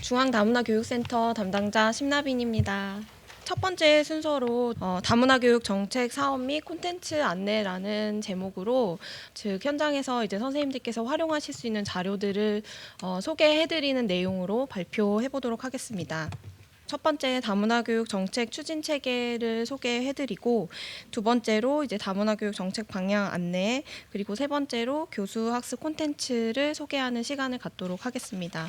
중앙다문화교육센터 담당자 심나빈입니다. 첫 번째 순서로 다문화교육 정책 사업 및 콘텐츠 안내라는 제목으로 즉 현장에서 이제 선생님들께서 활용하실 수 있는 자료들을 소개해드리는 내용으로 발표해 보도록 하겠습니다. 첫 번째 다문화교육 정책 추진 체계를 소개해드리고 두 번째로 이제 다문화교육 정책 방향 안내 그리고 세 번째로 교수 학습 콘텐츠를 소개하는 시간을 갖도록 하겠습니다.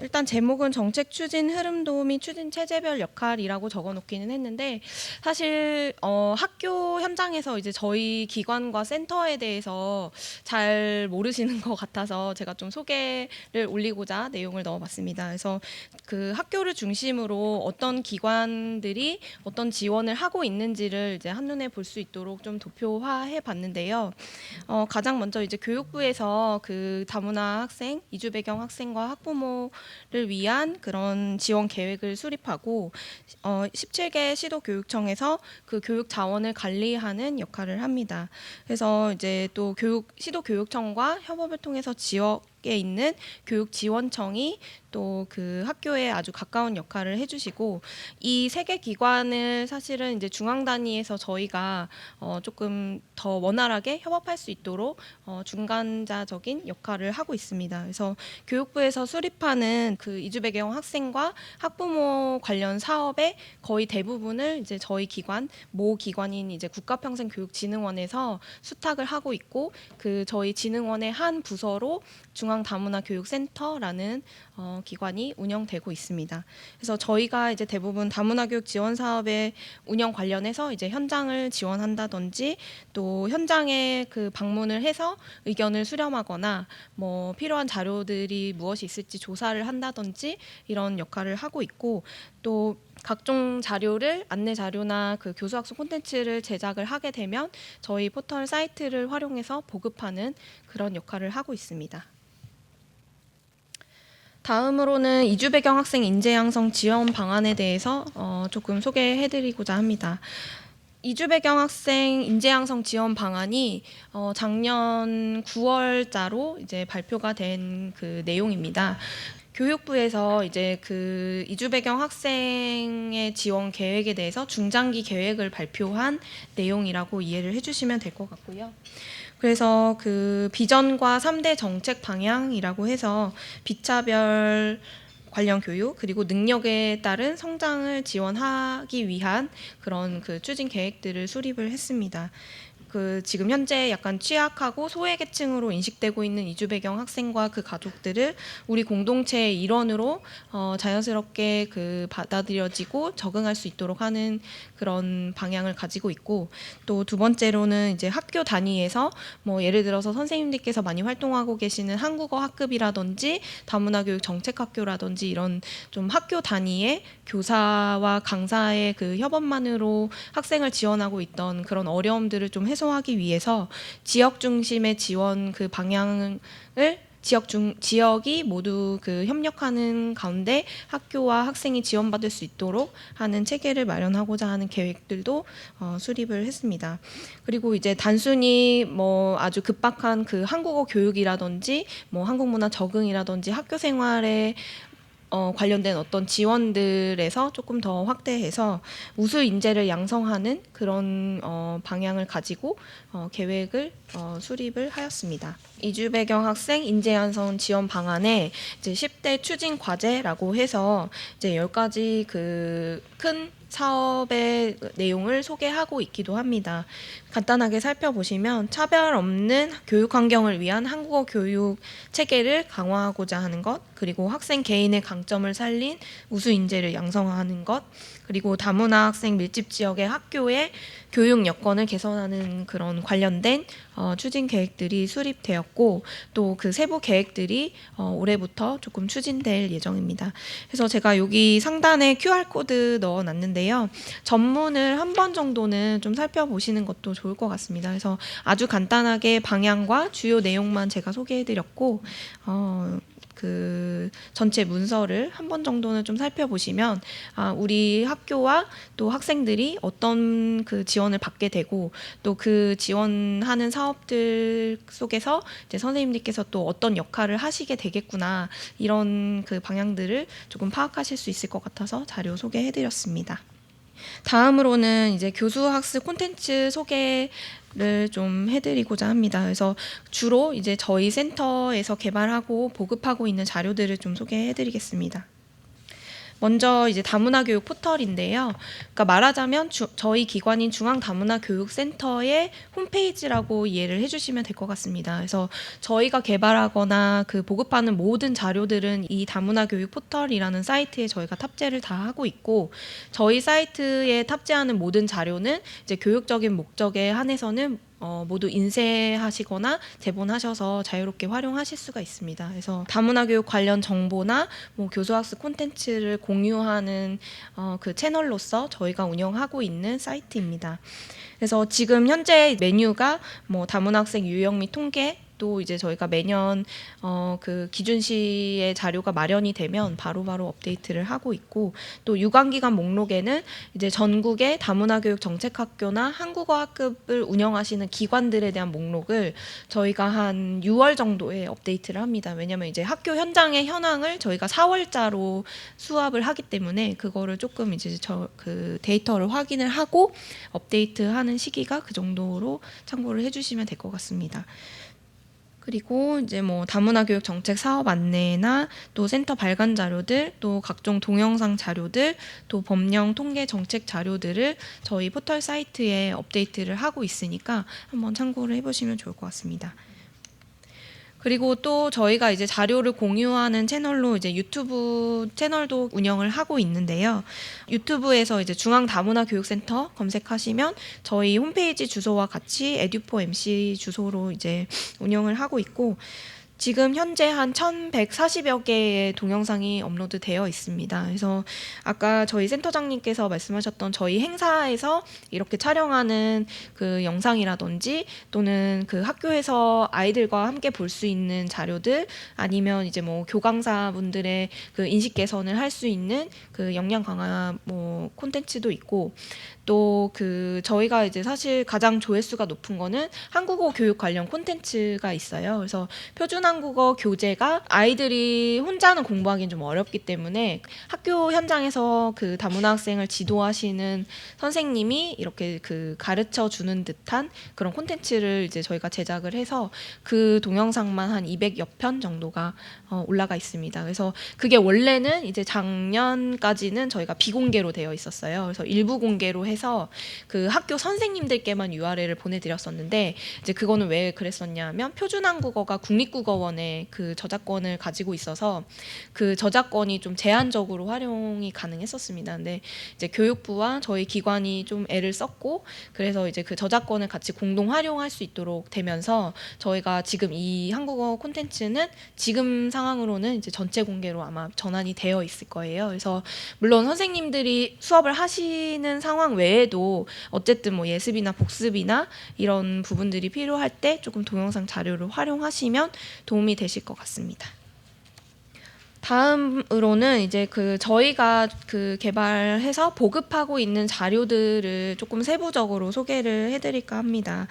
일단 제목은 정책 추진 흐름도 및 추진 체제별 역할이라고 적어놓기는 했는데 사실 학교 현장에서 이제 저희 기관과 센터에 대해서 잘 모르시는 것 같아서 제가 좀 소개를 올리고자 내용을 넣어봤습니다. 그래서 그 학교를 중심으로 어떤 기관들이 어떤 지원을 하고 있는지를 이제 한눈에 볼 수 있도록 좀 도표화해 봤는데요. 가장 먼저 이제 교육부에서 그 다문화 학생, 이주 배경 학생과 학부모를 위한 그런 지원 계획을 수립하고 17개 시도교육청에서 그 교육 자원을 관리하는 역할을 합니다. 그래서 이제 또 시도교육청과 협업을 통해서 지역에 있는 교육지원청이 또 그 학교에 아주 가까운 역할을 해주시고 이 세 개 기관을 사실은 이제 중앙 단위에서 저희가 조금 더 원활하게 협업할 수 있도록 중간자적인 역할을 하고 있습니다. 그래서 교육부에서 수립하는 그 이주 배경 학생과 학부모 관련 사업의 거의 대부분을 이제 저희 기관 모 기관인 이제 국가평생교육진흥원에서 수탁을 하고 있고 그 저희 진흥원의 한 부서로 중앙다문화교육센터라는 기관이 운영되고 있습니다. 그래서 저희가 이제 대부분 다문화교육 지원 사업의 운영 관련해서 이제 현장을 지원한다든지 또 현장에 그 방문을 해서 의견을 수렴하거나 뭐 필요한 자료들이 무엇이 있을지 조사를 한다든지 이런 역할을 하고 있고 또 각종 자료를 안내 자료나 그 교수학습 콘텐츠를 제작을 하게 되면 저희 포털 사이트를 활용해서 보급하는 그런 역할을 하고 있습니다. 다음으로는 이주 배경 학생 인재 양성 지원 방안에 대해서 조금 소개해드리고자 합니다. 이주 배경 학생 인재 양성 지원 방안이 작년 9월자로 이제 발표가 된 그 내용입니다. 교육부에서 이제 그 이주 배경 학생의 지원 계획에 대해서 중장기 계획을 발표한 내용이라고 이해를 해주시면 될 것 같고요. 그래서 그 비전과 3대 정책 방향이라고 해서 비차별 관련 교육 그리고 능력에 따른 성장을 지원하기 위한 그런 그 추진 계획들을 수립을 했습니다. 그 지금 현재 약간 취약하고 소외계층으로 인식되고 있는 이주 배경 학생과 그 가족들을 우리 공동체의 일원으로 자연스럽게 그 받아들여지고 적응할 수 있도록 하는 그런 방향을 가지고 있고 또 두 번째로는 이제 학교 단위에서 뭐 예를 들어서 선생님들께서 많이 활동하고 계시는 한국어 학급이라든지 다문화교육 정책학교라든지 이런 좀 학교 단위의 교사와 강사의 그 협업만으로 학생을 지원하고 있던 그런 어려움들을 좀 해소하기 위해서 지역 중심의 지원 그 방향을 지역이 모두 그 협력하는 가운데 학교와 학생이 지원받을 수 있도록 하는 체계를 마련하고자 하는 계획들도 수립을 했습니다. 그리고 이제 단순히 뭐 아주 급박한 그 한국어 교육이라든지 뭐 한국문화 적응이라든지 학교 생활에 관련된 어떤 지원들에서 조금 더 확대해서 우수 인재를 양성하는 그런 방향을 가지고 계획을 수립을 하였습니다. 이주 배경 학생 인재 양성 지원 방안에 이제 10대 추진 과제라고 해서 이제 10가지 그 큰 사업의 내용을 소개하고 있기도 합니다. 간단하게 살펴보시면 차별 없는 교육 환경을 위한 한국어 교육 체계를 강화하고자 하는 것, 그리고 학생 개인의 강점을 살린 우수 인재를 양성하는 것, 그리고 다문화 학생 밀집 지역의 학교의 교육 여건을 개선하는 그런 관련된 추진 계획들이 수립되었고 또 그 세부 계획들이 올해부터 조금 추진될 예정입니다. 그래서 제가 여기 상단에 QR코드 넣어놨는데요. 전문을 한 번 정도는 좀 살펴보시는 것도 좋을 것 같습니다. 그래서 아주 간단하게 방향과 주요 내용만 제가 소개해드렸고 그 전체 문서를 한 번 정도는 좀 살펴보시면 우리 학교와 또 학생들이 어떤 그 지원을 받게 되고 또 그 지원하는 사업들 속에서 이제 선생님들께서 또 어떤 역할을 하시게 되겠구나 이런 그 방향들을 조금 파악하실 수 있을 것 같아서 자료 소개해드렸습니다. 다음으로는 이제 교수학습 콘텐츠 소개를 좀 해드리고자 합니다. 그래서 주로 이제 저희 센터에서 개발하고 보급하고 있는 자료들을 좀 소개해드리겠습니다. 먼저 이제 다문화 교육 포털인데요. 그러니까 말하자면 저희 기관인 중앙다문화교육센터의 홈페이지라고 이해를 해주시면 될 것 같습니다. 그래서 저희가 개발하거나 그 보급하는 모든 자료들은 이 다문화 교육 포털이라는 사이트에 저희가 탑재를 다 하고 있고, 저희 사이트에 탑재하는 모든 자료는 이제 교육적인 목적에 한해서는 모두 인쇄하시거나 제본하셔서 자유롭게 활용하실 수가 있습니다. 그래서 다문화 교육 관련 정보나 뭐 교수학습 콘텐츠를 공유하는 그 채널로서 저희가 운영하고 있는 사이트입니다. 그래서 지금 현재 메뉴가 뭐 다문화 학생 유형 및 통계, 또 이제 저희가 매년 그 기준시의 자료가 마련이 되면 바로바로 업데이트를 하고 있고, 또 유관기관 목록에는 이제 전국의 다문화 교육 정책학교나 한국어 학급을 운영하시는 기관들에 대한 목록을 저희가 한 6월 정도에 업데이트를 합니다. 왜냐하면 이제 학교 현장의 현황을 저희가 4월자로 수합을 하기 때문에 그거를 조금 이제 그 데이터를 확인을 하고 업데이트하는 시기가 그 정도로 참고를 해주시면 될 것 같습니다. 그리고 이제 뭐 다문화 교육 정책 사업 안내나 또 센터 발간 자료들, 또 각종 동영상 자료들, 또 법령 통계 정책 자료들을 저희 포털 사이트에 업데이트를 하고 있으니까 한번 참고를 해보시면 좋을 것 같습니다. 그리고 또 저희가 이제 자료를 공유하는 채널로 이제 유튜브 채널도 운영을 하고 있는데요. 유튜브에서 이제 중앙다문화교육센터 검색하시면 저희 홈페이지 주소와 같이 에듀포 MC 주소로 이제 운영을 하고 있고, 지금 현재 한 1140여 개의 동영상이 업로드 되어 있습니다. 그래서 아까 저희 센터장님께서 말씀하셨던 저희 행사에서 이렇게 촬영하는 그 영상이라든지, 또는 그 학교에서 아이들과 함께 볼 수 있는 자료들, 아니면 이제 뭐 교강사분들의 그 인식 개선을 할 수 있는 그 역량 강화 뭐 콘텐츠도 있고, 또 그 저희가 이제 사실 가장 조회수가 높은 거는 한국어 교육 관련 콘텐츠가 있어요. 그래서 표준 한국어 교재가 아이들이 혼자는 공부하기는 좀 어렵기 때문에 학교 현장에서 그 다문화 학생을 지도하시는 선생님이 이렇게 그 가르쳐 주는 듯한 그런 콘텐츠를 이제 저희가 제작을 해서 그 동영상만 한 200여 편 정도가 올라가 있습니다. 그래서 그게 원래는 이제 작년까지는 저희가 비공개로 되어 있었어요. 그래서 일부 공개로 해서 그 학교 선생님들께만 URL을 보내드렸었는데, 이제 그거는 왜 그랬었냐면 표준 한국어가 국립국어원에 그 저작권을 가지고 있어서 그 저작권이 좀 제한적으로 활용이 가능했었습니다. 근데 이제 교육부와 저희 기관이 좀 애를 썼고, 그래서 이제 그 저작권을 같이 공동 활용할 수 있도록 되면서 저희가 지금 이 한국어 콘텐츠는 지금 상황으로는 이제 전체 공개로 아마 전환이 되어 있을 거예요. 그래서 물론 선생님들이 수업을 하시는 상황 외에도 어쨌든 뭐 예습이나 복습이나 이런 부분들이 필요할 때 조금 동영상 자료를 활용하시면 도움이 되실 것 같습니다. 다음으로는 이제 그 저희가 그 개발해서 보급하고 있는 자료들을 조금 세부적으로 소개를 해드릴까 합니다.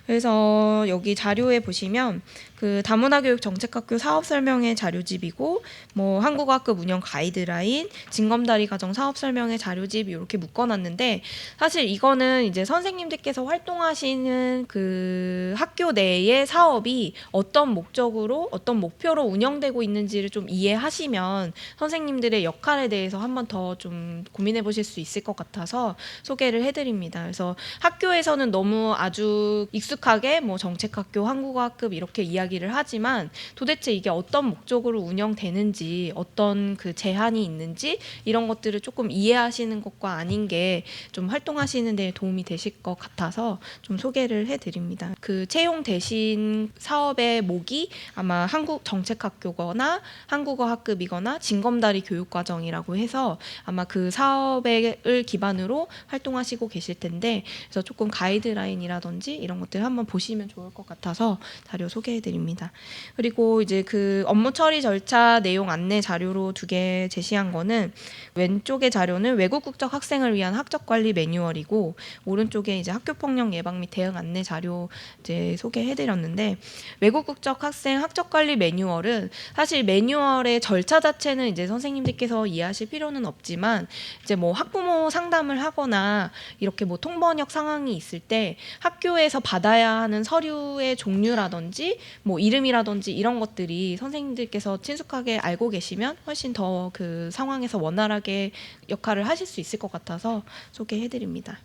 그래서 여기 자료에 보시면 그 다문화교육 정책학교 사업 설명의 자료집이고, 뭐 한국어 학급 운영 가이드라인, 징검다리 과정 사업 설명의 자료집 이렇게 묶어놨는데, 사실 이거는 이제 선생님들께서 활동하시는 그 학교 내의 사업이 어떤 목적으로 어떤 목표로 운영되고 있는지를 좀 이해하시면 선생님들의 역할에 대해서 한 번 더 좀 고민해 보실 수 있을 것 같아서 소개를 해드립니다. 그래서 학교에서는 너무 아주 익숙하게 뭐 정책학교, 한국어 학급 이렇게 이야기를 하지만 도대체 이게 어떤 목적으로 운영되는지, 어떤 그 제한이 있는지 이런 것들을 조금 이해하시는 것과 아닌 게 좀 활동하시는 데 도움이 되실 것 같아서 좀 소개를 해드립니다. 그 채용 대신 사업의 목이 아마 한국 정책학교거나 한국어 학급 4급이거나 징검다리 교육과정이라고 해서 아마 그 사업을 기반으로 활동하시고 계실 텐데, 그래서 조금 가이드라인이라든지 이런 것들 한번 보시면 좋을 것 같아서 자료 소개해드립니다. 그리고 이제 그 업무 처리 절차 내용 안내 자료로 2개 제시한 거는, 왼쪽의 자료는 외국 국적 학생을 위한 학적 관리 매뉴얼이고, 오른쪽에 이제 학교 폭력 예방 및 대응 안내 자료 이제 소개해드렸는데, 외국 국적 학생 학적 관리 매뉴얼은 사실 매뉴얼의 절차 자체는 이제 선생님들께서 이해하실 필요는 없지만, 이제 뭐 학부모 상담을 하거나 이렇게 뭐 통번역 상황이 있을 때 학교에서 받아야 하는 서류의 종류라든지 뭐 이름이라든지 이런 것들이 선생님들께서 친숙하게 알고 계시면 훨씬 더 그 상황에서 원활하게 역할을 하실 수 있을 것 같아서 소개해드립니다.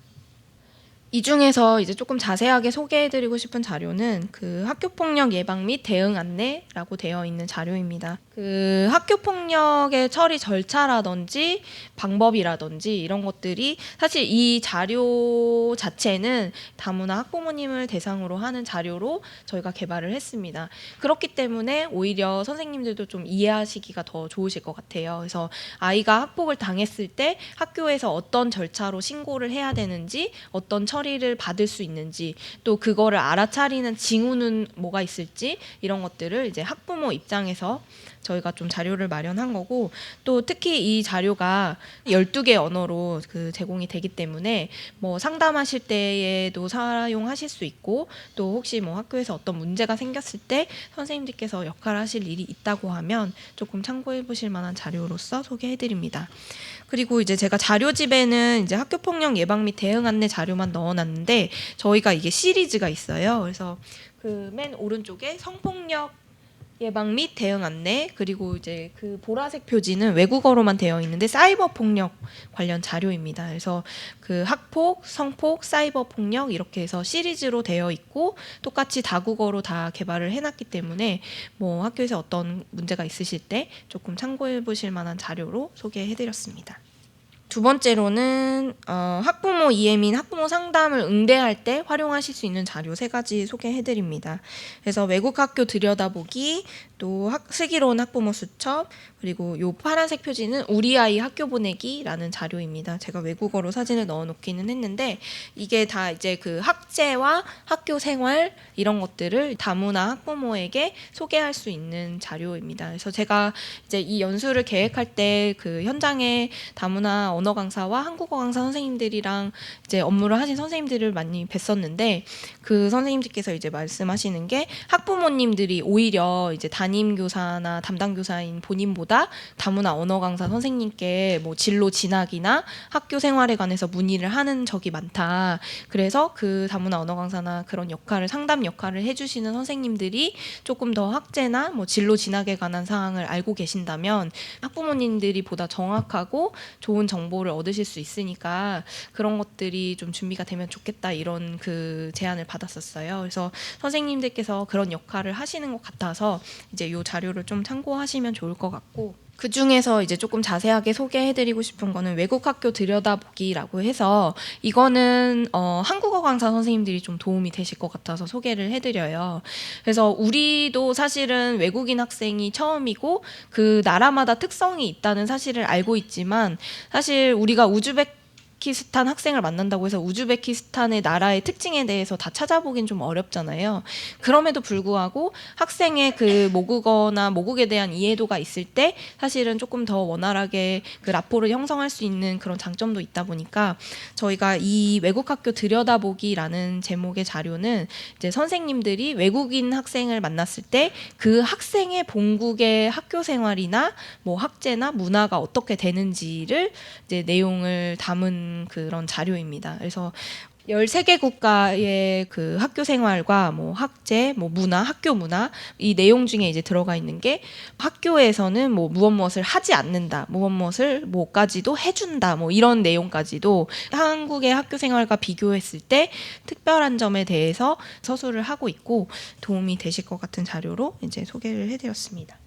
이 중에서 이제 조금 자세하게 소개해드리고 싶은 자료는 그 학교폭력 예방 및 대응 안내라고 되어 있는 자료입니다. 그 학교폭력의 처리 절차라든지 방법이라든지 이런 것들이 사실 이 자료 자체는 다문화 학부모님을 대상으로 하는 자료로 저희가 개발을 했습니다. 그렇기 때문에 오히려 선생님들도 좀 이해하시기가 더 좋으실 것 같아요. 그래서 아이가 학폭을 당했을 때 학교에서 어떤 절차로 신고를 해야 되는지, 어떤 처리를 받을 수 있는지, 또 그거를 알아차리는 징후는 뭐가 있을지, 이런 것들을 이제 학부모 입장에서 저희가 좀 자료를 마련한 거고, 또 특히 이 자료가 12개 언어로 그 제공이 되기 때문에 뭐 상담하실 때에도 사용하실 수 있고, 또 혹시 뭐 학교에서 어떤 문제가 생겼을 때 선생님들께서 역할을 하실 일이 있다고 하면 조금 참고해 보실 만한 자료로서 소개해 드립니다. 그리고 이제 제가 자료집에는 이제 학교폭력 예방 및 대응 안내 자료만 넣어놨는데, 저희가 이게 시리즈가 있어요. 그래서 그 맨 오른쪽에 성폭력 예방 및 대응 안내, 그리고 이제 그 보라색 표지는 외국어로만 되어 있는데 사이버 폭력 관련 자료입니다. 그래서 그 학폭, 성폭, 사이버 폭력 이렇게 해서 시리즈로 되어 있고, 똑같이 다국어로 다 개발을 해놨기 때문에 뭐 학교에서 어떤 문제가 있으실 때 조금 참고해 보실 만한 자료로 소개해드렸습니다. 두 번째로는 학부모 이해 및 학부모 상담을 응대할 때 활용하실 수 있는 자료 3가지 소개해드립니다. 그래서 외국 학교 들여다보기, 또 슬기로운 학부모 수첩, 그리고 요 파란색 표지는 우리 아이 학교 보내기라는 자료입니다. 제가 외국어로 사진을 넣어놓기는 했는데, 이게 다 이제 그 학제와 학교 생활 이런 것들을 다문화 학부모에게 소개할 수 있는 자료입니다. 그래서 제가 이제 이 연수를 계획할 때 그 현장에 다문화 언어 강사와 한국어 강사 선생님들이랑 이제 업무를 하신 선생님들을 많이 뵀었는데, 그 선생님들께서 이제 말씀하시는 게, 학부모님들이 오히려 이제 담임 교사나 담당 교사인 본인보다 다문화 언어 강사 선생님께 뭐 진로 진학이나 학교 생활에 관해서 문의를 하는 적이 많다. 그래서 그 다문화 언어 강사나 그런 역할을, 상담 역할을 해주시는 선생님들이 조금 더 학제나 뭐 진로 진학에 관한 사항을 알고 계신다면 학부모님들이 보다 정확하고 좋은 정보를 얻으실 수 있으니까 그런 것들이 좀 준비가 되면 좋겠다, 이런 그 제안을 받았었어요. 그래서 선생님들께서 그런 역할을 하시는 것 같아서 이제 이 자료를 좀 참고하시면 좋을 것 같고, 그 중에서 이제 조금 자세하게 소개해드리고 싶은 거는 외국 학교 들여다보기라고 해서, 이거는 한국어 강사 선생님들이 좀 도움이 되실 것 같아서 소개를 해드려요. 그래서 우리도 사실은 외국인 학생이 처음이고 그 나라마다 특성이 있다는 사실을 알고 있지만, 사실 우리가 우즈베키스탄 학생을 만난다고 해서 우즈베키스탄의 나라의 특징에 대해서 다 찾아보긴 좀 어렵잖아요. 그럼에도 불구하고 학생의 그 모국어나 모국에 대한 이해도가 있을 때 사실은 조금 더 원활하게 그 라포를 형성할 수 있는 그런 장점도 있다 보니까, 저희가 이 외국 학교 들여다보기라는 제목의 자료는 이제 선생님들이 외국인 학생을 만났을 때 그 학생의 본국의 학교 생활이나 뭐 학제나 문화가 어떻게 되는지를 이제 내용을 담은 그런 자료입니다. 그래서 13개 국가의 그 학교 생활과 뭐 학제, 뭐 문화, 학교 문화, 이 내용 중에 이제 들어가 있는 게, 학교에서는 뭐 무엇을 하지 않는다, 무엇을 뭐까지도 해준다, 뭐 이런 내용까지도 한국의 학교 생활과 비교했을 때 특별한 점에 대해서 서술을 하고 있고 도움이 되실 것 같은 자료로 이제 소개를 해드렸습니다.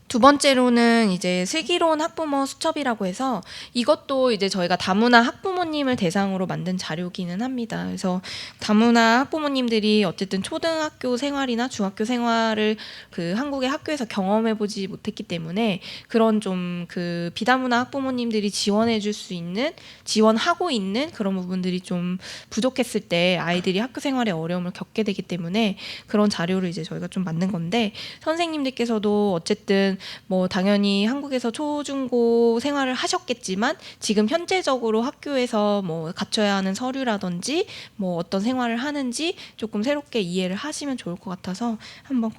두 번째로는 이제 슬기로운 학부모 수첩이라고 해서 이것도 이제 저희가 다문화 학부모님을 대상으로 만든 자료기는 합니다. 그래서 다문화 학부모님들이 어쨌든 초등학교 생활이나 중학교 생활을 그 한국의 학교에서 경험해보지 못했기 때문에 그런 좀 그 비다문화 학부모님들이 지원해줄 수 있는, 지원하고 있는 그런 부분들이 좀 부족했을 때 아이들이 학교 생활에 어려움을 겪게 되기 때문에 그런 자료를 이제 저희가 좀 만든 건데, 선생님들께서도 어쨌든 뭐 당연히 한국에서 초중고 생활을 하셨겠지만 지금 현재적으로 학교에서 뭐 갖춰야 하는 서류라든지 뭐 어떤 생활을 하는지 조금 새롭게 이해를 하시면 좋을 것 같아서 한번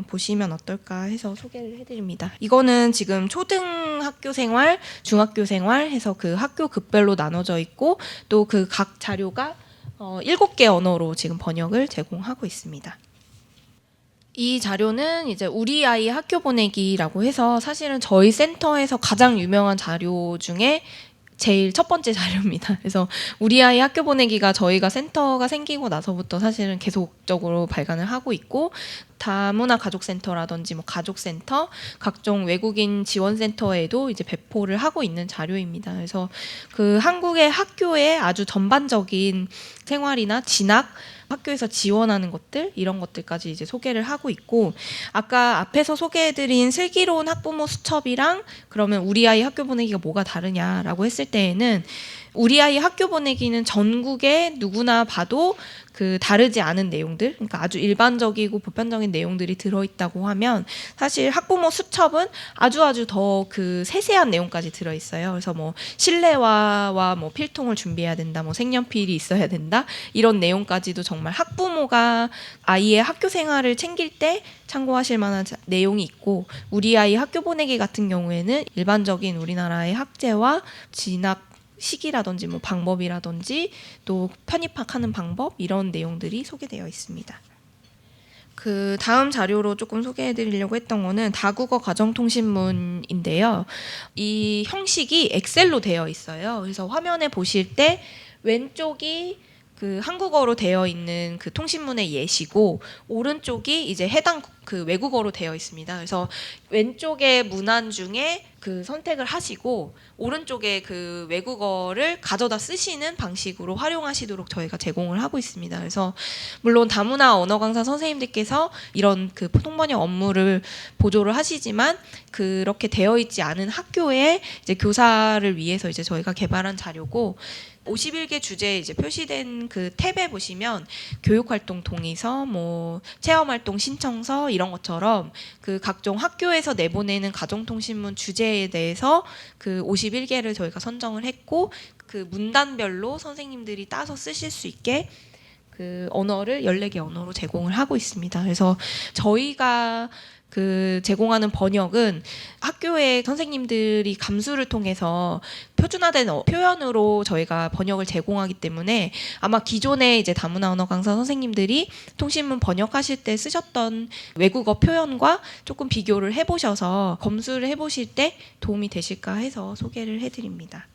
보시면 어떨까 해서 소개를 해드립니다. 이거는 지금 초등학교 생활, 중학교 생활 해서 그 학교 급별로 나눠져 있고 또 그 각 자료가 7개 언어로 지금 번역을 제공하고 있습니다. 이 자료는 이제 우리 아이 학교 보내기라고 해서 사실은 저희 센터에서 가장 유명한 자료 중에 제일 첫 번째 자료입니다. 그래서 우리 아이 학교 보내기가 저희가 센터가 생기고 나서부터 사실은 계속적으로 발간을 하고 있고, 다문화 가족센터라든지 뭐 가족센터, 각종 외국인 지원센터에도 이제 배포를 하고 있는 자료입니다. 그래서 그 한국의 학교의 아주 전반적인 생활이나 진학, 학교에서 지원하는 것들, 이런 것들까지 이제 소개를 하고 있고, 아까 앞에서 소개해드린 슬기로운 학부모 수첩이랑 그러면 우리 아이 학교 보내기가 뭐가 다르냐라고 했을 때에는, 우리 아이 학교 보내기는 전국에 누구나 봐도 그 다르지 않은 내용들, 그러니까 아주 일반적이고 보편적인 내용들이 들어있다고 하면, 사실 학부모 수첩은 아주 더 그 세세한 내용까지 들어있어요. 그래서 뭐 실내화와 뭐 필통을 준비해야 된다, 뭐 색연필이 있어야 된다, 이런 내용까지도 정말 학부모가 아이의 학교 생활을 챙길 때 참고하실 만한 내용이 있고, 우리 아이 학교 보내기 같은 경우에는 일반적인 우리나라의 학제와 진학 시기라든지 뭐 방법이라든지 또 편입학하는 방법, 이런 내용들이 소개되어 있습니다. 그 다음 자료로 조금 소개해 드리려고 했던 거는 다국어 가정통신문인데요. 이 형식이 엑셀로 되어 있어요. 그래서 화면에 보실 때 왼쪽이 그 한국어로 되어 있는 그 통신문의 예시고, 오른쪽이 이제 해당 그 외국어로 되어 있습니다. 그래서 왼쪽의 문안 중에 그 선택을 하시고 오른쪽에 그 외국어를 가져다 쓰시는 방식으로 활용하시도록 저희가 제공을 하고 있습니다. 그래서 물론 다문화 언어 강사 선생님들께서 이런 그 통번역 업무를 보조를 하시지만, 그렇게 되어 있지 않은 학교의 이제 교사를 위해서 이제 저희가 개발한 자료고, 51개 주제에 이제 표시된 그 탭에 보시면 교육활동 동의서, 뭐 체험활동 신청서, 이런 것처럼 그 각종 학교에서 내보내는 가정통신문 주제에 대해서 그 51개를 저희가 선정을 했고, 그 문단별로 선생님들이 따서 쓰실 수 있게 그 언어를 14개 언어로 제공을 하고 있습니다. 그래서 저희가 그 제공하는 번역은 학교의 선생님들이 감수를 통해서 표준화된 표현으로 저희가 번역을 제공하기 때문에, 아마 기존에 이제 다문화 언어 강사 선생님들이 통신문 번역하실 때 쓰셨던 외국어 표현과 조금 비교를 해보셔서 검수를 해보실 때 도움이 되실까 해서 소개를 해드립니다.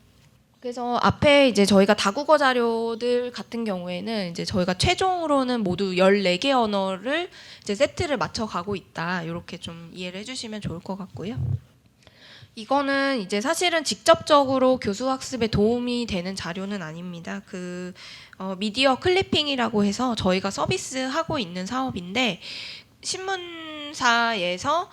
그래서 앞에 이제 저희가 다국어 자료들 같은 경우에는 이제 저희가 최종으로는 모두 14개 언어를 이제 세트를 맞춰 가고 있다, 이렇게 좀 이해를 해주시면 좋을 것 같고요. 이거는 이제 사실은 직접적으로 교수 학습에 도움이 되는 자료는 아닙니다. 그 미디어 클리핑이라고 해서 저희가 서비스하고 있는 사업인데, 신문사에서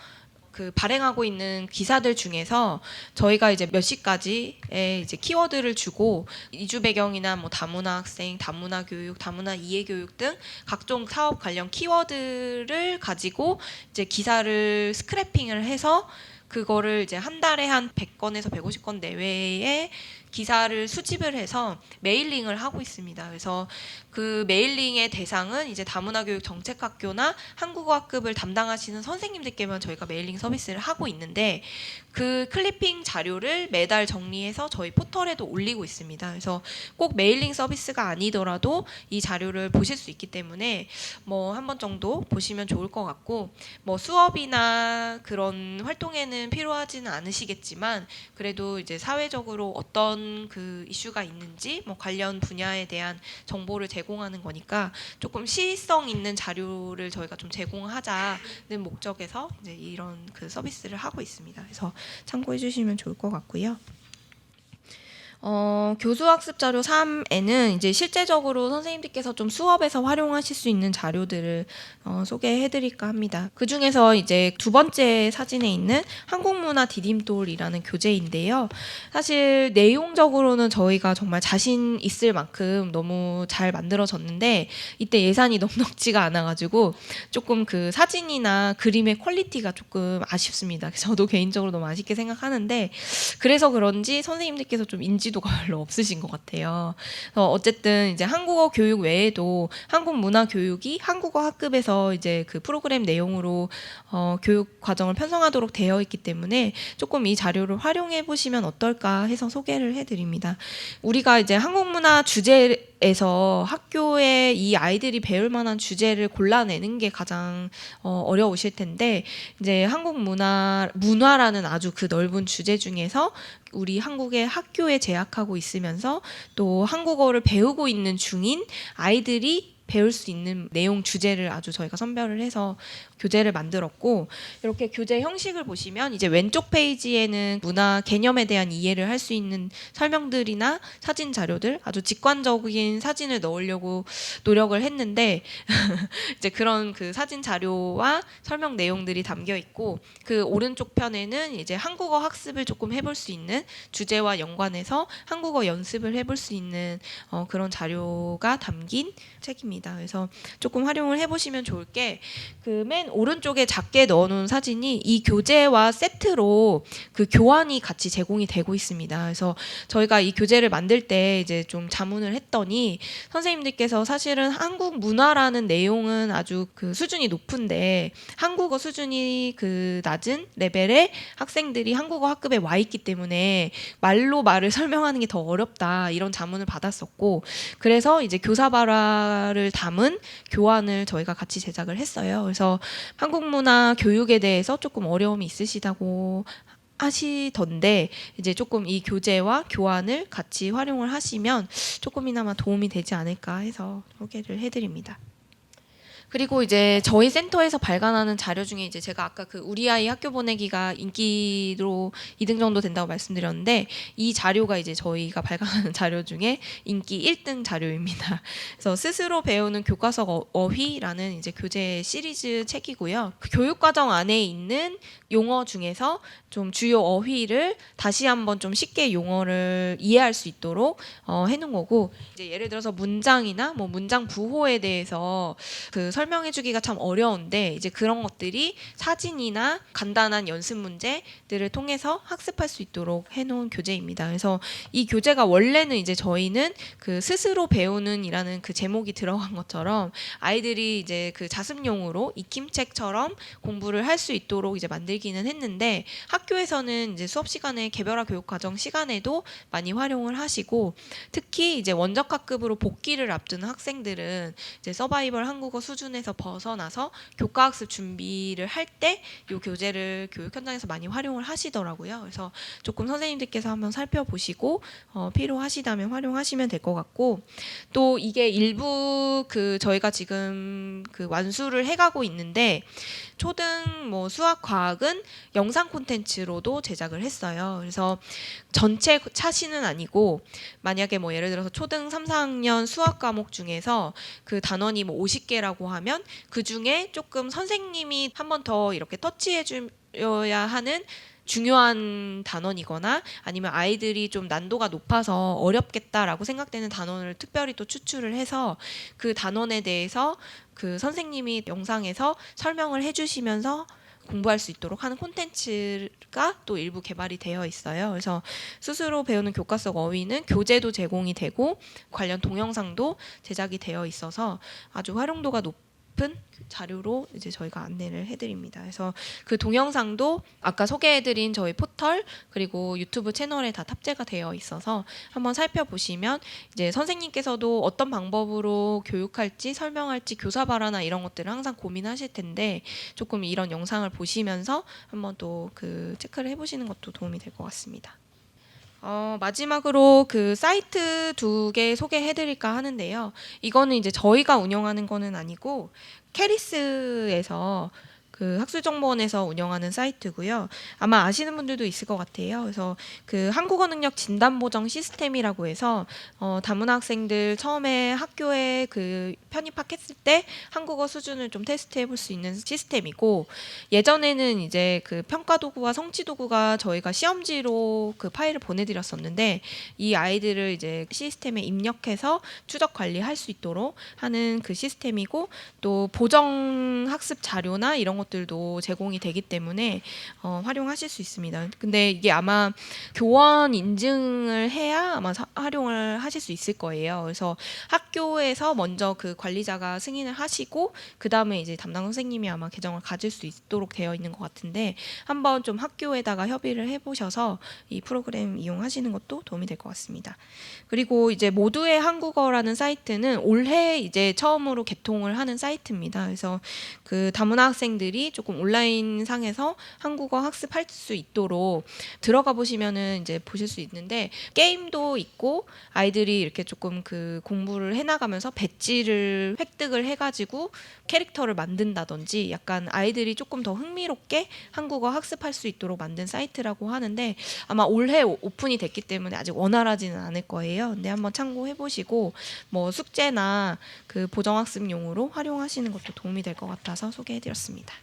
그 발행하고 있는 기사들 중에서 저희가 이제 몇 시까지의 이제 키워드를 주고 이주 배경이나 뭐 다문화 학생, 다문화 교육, 다문화 이해 교육 등 각종 사업 관련 키워드를 가지고 이제 기사를 스크래핑을 해서 그거를 이제 한 달에 한 100건에서 150건 내외의 기사를 수집을 해서 메일링을 하고 있습니다. 그래서 그 메일링의 대상은 이제 다문화 교육 정책학교나 한국어 학급을 담당하시는 선생님들께만 저희가 메일링 서비스를 하고 있는데, 그 클리핑 자료를 매달 정리해서 저희 포털에도 올리고 있습니다. 그래서 꼭 메일링 서비스가 아니더라도 이 자료를 보실 수 있기 때문에 뭐 한 번 정도 보시면 좋을 것 같고, 뭐 수업이나 그런 활동에는 필요하지는 않으시겠지만 그래도 이제 사회적으로 어떤 그 이슈가 있는지 뭐 관련 분야에 대한 정보를 제공하는 거니까 조금 시의성 있는 자료를 저희가 좀 제공하자는 목적에서 이제 이런 그 서비스를 하고 있습니다. 그래서 참고해 주시면 좋을 것 같고요. 교수학습 자료 3에는 이제 실제적으로 선생님들께서 좀 수업에서 활용하실 수 있는 자료들을 소개해 드릴까 합니다. 그 중에서 이제 두 번째 사진에 있는 한국문화 디딤돌이라는 교재인데요. 사실 내용적으로는 저희가 정말 자신 있을 만큼 너무 잘 만들어졌는데 이때 예산이 넉넉지가 않아가지고 조금 그 사진이나 그림의 퀄리티가 조금 아쉽습니다. 저도 개인적으로 너무 아쉽게 생각하는데 그래서 그런지 선생님들께서 좀 인지도가 별로 없으신 것 같아요. 어쨌든 이제 한국어 교육 외에도 한국 문화 교육이 한국어 학급에서 이제 그 프로그램 내용으로 교육 과정을 편성하도록 되어 있기 때문에 조금 이 자료를 활용해 보시면 어떨까 해서 소개를 해드립니다. 우리가 이제 한국 문화 주제에서 학교에 이 아이들이 배울 만한 주제를 골라내는 게 가장 어려우실 텐데 이제 한국 문화라는 아주 그 넓은 주제 중에서 우리 한국의 학교에 재학하고 있으면서 또 한국어를 배우고 있는 중인 아이들이 배울 수 있는 내용 주제를 아주 저희가 선별을 해서 교재를 만들었고, 이렇게 교재 형식을 보시면 이제 왼쪽 페이지에는 문화 개념에 대한 이해를 할 수 있는 설명들이나 사진 자료들, 아주 직관적인 사진을 넣으려고 노력을 했는데 이제 그런 그 사진 자료와 설명 내용들이 담겨 있고, 그 오른쪽 편에는 이제 한국어 학습을 조금 해볼 수 있는 주제와 연관해서 한국어 연습을 해볼 수 있는 그런 자료가 담긴 책입니다. 그래서 조금 활용을 해보시면 좋을 게 그 맨 오른쪽에 작게 넣어놓은 사진이 이 교재와 세트로 그 교환이 같이 제공이 되고 있습니다. 그래서 저희가 이 교재를 만들 때 이제 좀 자문을 했더니 선생님들께서 사실은 한국 문화라는 내용은 아주 그 수준이 높은데 한국어 수준이 그 낮은 레벨의 학생들이 한국어 학급에 와 있기 때문에 말로 말을 설명하는 게 더 어렵다 이런 자문을 받았었고, 그래서 이제 교사발화를 담은 교환을 저희가 같이 제작을 했어요. 그래서 한국 문화 교육에 대해서 조금 어려움이 있으시다고 하시던데 이제 조금 이 교재와 교환을 같이 활용을 하시면 조금이나마 도움이 되지 않을까 해서 소개를 해드립니다. 그리고 이제 저희 센터에서 발간하는 자료 중에 이제 제가 아까 그 우리 아이 학교 보내기가 인기로 2등 정도 된다고 말씀드렸는데 이 자료가 이제 저희가 발간하는 자료 중에 인기 1등 자료입니다. 그래서 스스로 배우는 교과서 어휘라는 이제 교재 시리즈 책이고요. 그 교육과정 안에 있는 용어 중에서 좀 주요 어휘를 다시 한번 좀 쉽게 용어를 이해할 수 있도록 해놓은 거고, 이제 예를 들어서 문장이나 뭐 문장 부호에 대해서 그 설명해주기가 참 어려운데 이제 그런 것들이 사진이나 간단한 연습 문제들을 통해서 학습할 수 있도록 해놓은 교재입니다. 그래서 이 교재가 원래는 이제 저희는 그 스스로 배우는이라는 그 제목이 들어간 것처럼 아이들이 이제 그 자습용으로 익힘책처럼 공부를 할 수 있도록 이제 만들기는 했는데 학교에서는 이제 수업 시간에 개별화 교육 과정 시간에도 많이 활용을 하시고, 특히 이제 원적학급으로 복귀를 앞두는 학생들은 이제 서바이벌 한국어 수준에서 벗어나서 교과학습 준비를 할 때 이 교재를 교육 현장에서 많이 활용을 하시더라고요. 그래서 조금 선생님들께서 한번 살펴보시고 필요하시다면 활용하시면 될 것 같고, 또 이게 일부 그 저희가 지금 그 완수를 해가고 있는데 초등 뭐 수학 과학은 영상 콘텐츠로도 제작을 했어요. 그래서 전체 차시는 아니고 만약에 뭐 예를 들어서 초등 3, 4학년 수학 과목 중에서 그 단원이 뭐 50개라고 하면 그 중에 조금 선생님이 한 번 더 이렇게 터치해 줘야 하는 중요한 단원이거나 아니면 아이들이 좀 난도가 높아서 어렵겠다라고 생각되는 단원을 특별히 또 추출을 해서 그 단원에 대해서 그 선생님이 영상에서 설명을 해주시면서 공부할 수 있도록 하는 콘텐츠가 또 일부 개발이 되어 있어요. 그래서 스스로 배우는 교과 속 어휘는 교재도 제공이 되고 관련 동영상도 제작이 되어 있어서 아주 활용도가 높은 깊은 자료로 이제 저희가 안내를 해드립니다. 그래서 그 동영상도 아까 소개해드린 저희 포털 그리고 유튜브 채널에 다 탑재가 되어 있어서 한번 살펴보시면 이제 선생님께서도 어떤 방법으로 교육할지 설명할지 교사 발화나 이런 것들을 항상 고민하실 텐데 조금 이런 영상을 보시면서 한번 또 그 체크를 해보시는 것도 도움이 될 것 같습니다. 마지막으로 그 사이트 2개 소개해드릴까 하는데요. 이거는 이제 저희가 운영하는 거는 아니고 캐리스에서 그 학술정보원에서 운영하는 사이트고요. 아마 아시는 분들도 있을 것 같아요. 그래서 그 한국어 능력 진단 보정 시스템이라고 해서 다문화 학생들 처음에 학교에 그 편입학했을 때 한국어 수준을 좀 테스트해 볼 수 있는 시스템이고, 예전에는 이제 그 평가 도구와 성취 도구가 저희가 시험지로 그 파일을 보내드렸었는데 이 아이들을 이제 시스템에 입력해서 추적 관리할 수 있도록 하는 그 시스템이고, 또 보정 학습 자료나 이런 것들도 제공이 되기 때문에 활용하실 수 있습니다. 근데 이게 아마 교원 인증을 해야 아마 활용을 하실 수 있을 거예요. 그래서 학교에서 먼저 그 관리자가 승인을 하시고 그 다음에 이제 담당 선생님이 아마 계정을 가질 수 있도록 되어 있는 것 같은데, 한번 좀 학교에다가 협의를 해보셔서 이 프로그램 이용하시는 것도 도움이 될 것 같습니다. 그리고 이제 모두의 한국어라는 사이트는 올해 이제 처음으로 개통을 하는 사이트입니다. 그래서 그 다문화 학생들이 조금 온라인 상에서 한국어 학습할 수 있도록 들어가 보시면은 이제 보실 수 있는데, 게임도 있고 아이들이 이렇게 조금 그 공부를 해나가면서 배지를 획득을 해가지고 캐릭터를 만든다든지 약간 아이들이 조금 더 흥미롭게 한국어 학습할 수 있도록 만든 사이트라고 하는데, 아마 올해 오픈이 됐기 때문에 아직 원활하지는 않을 거예요. 근데 한번 참고해 보시고 뭐 숙제나 그 보정학습용으로 활용하시는 것도 도움이 될 것 같아서 소개해 드렸습니다.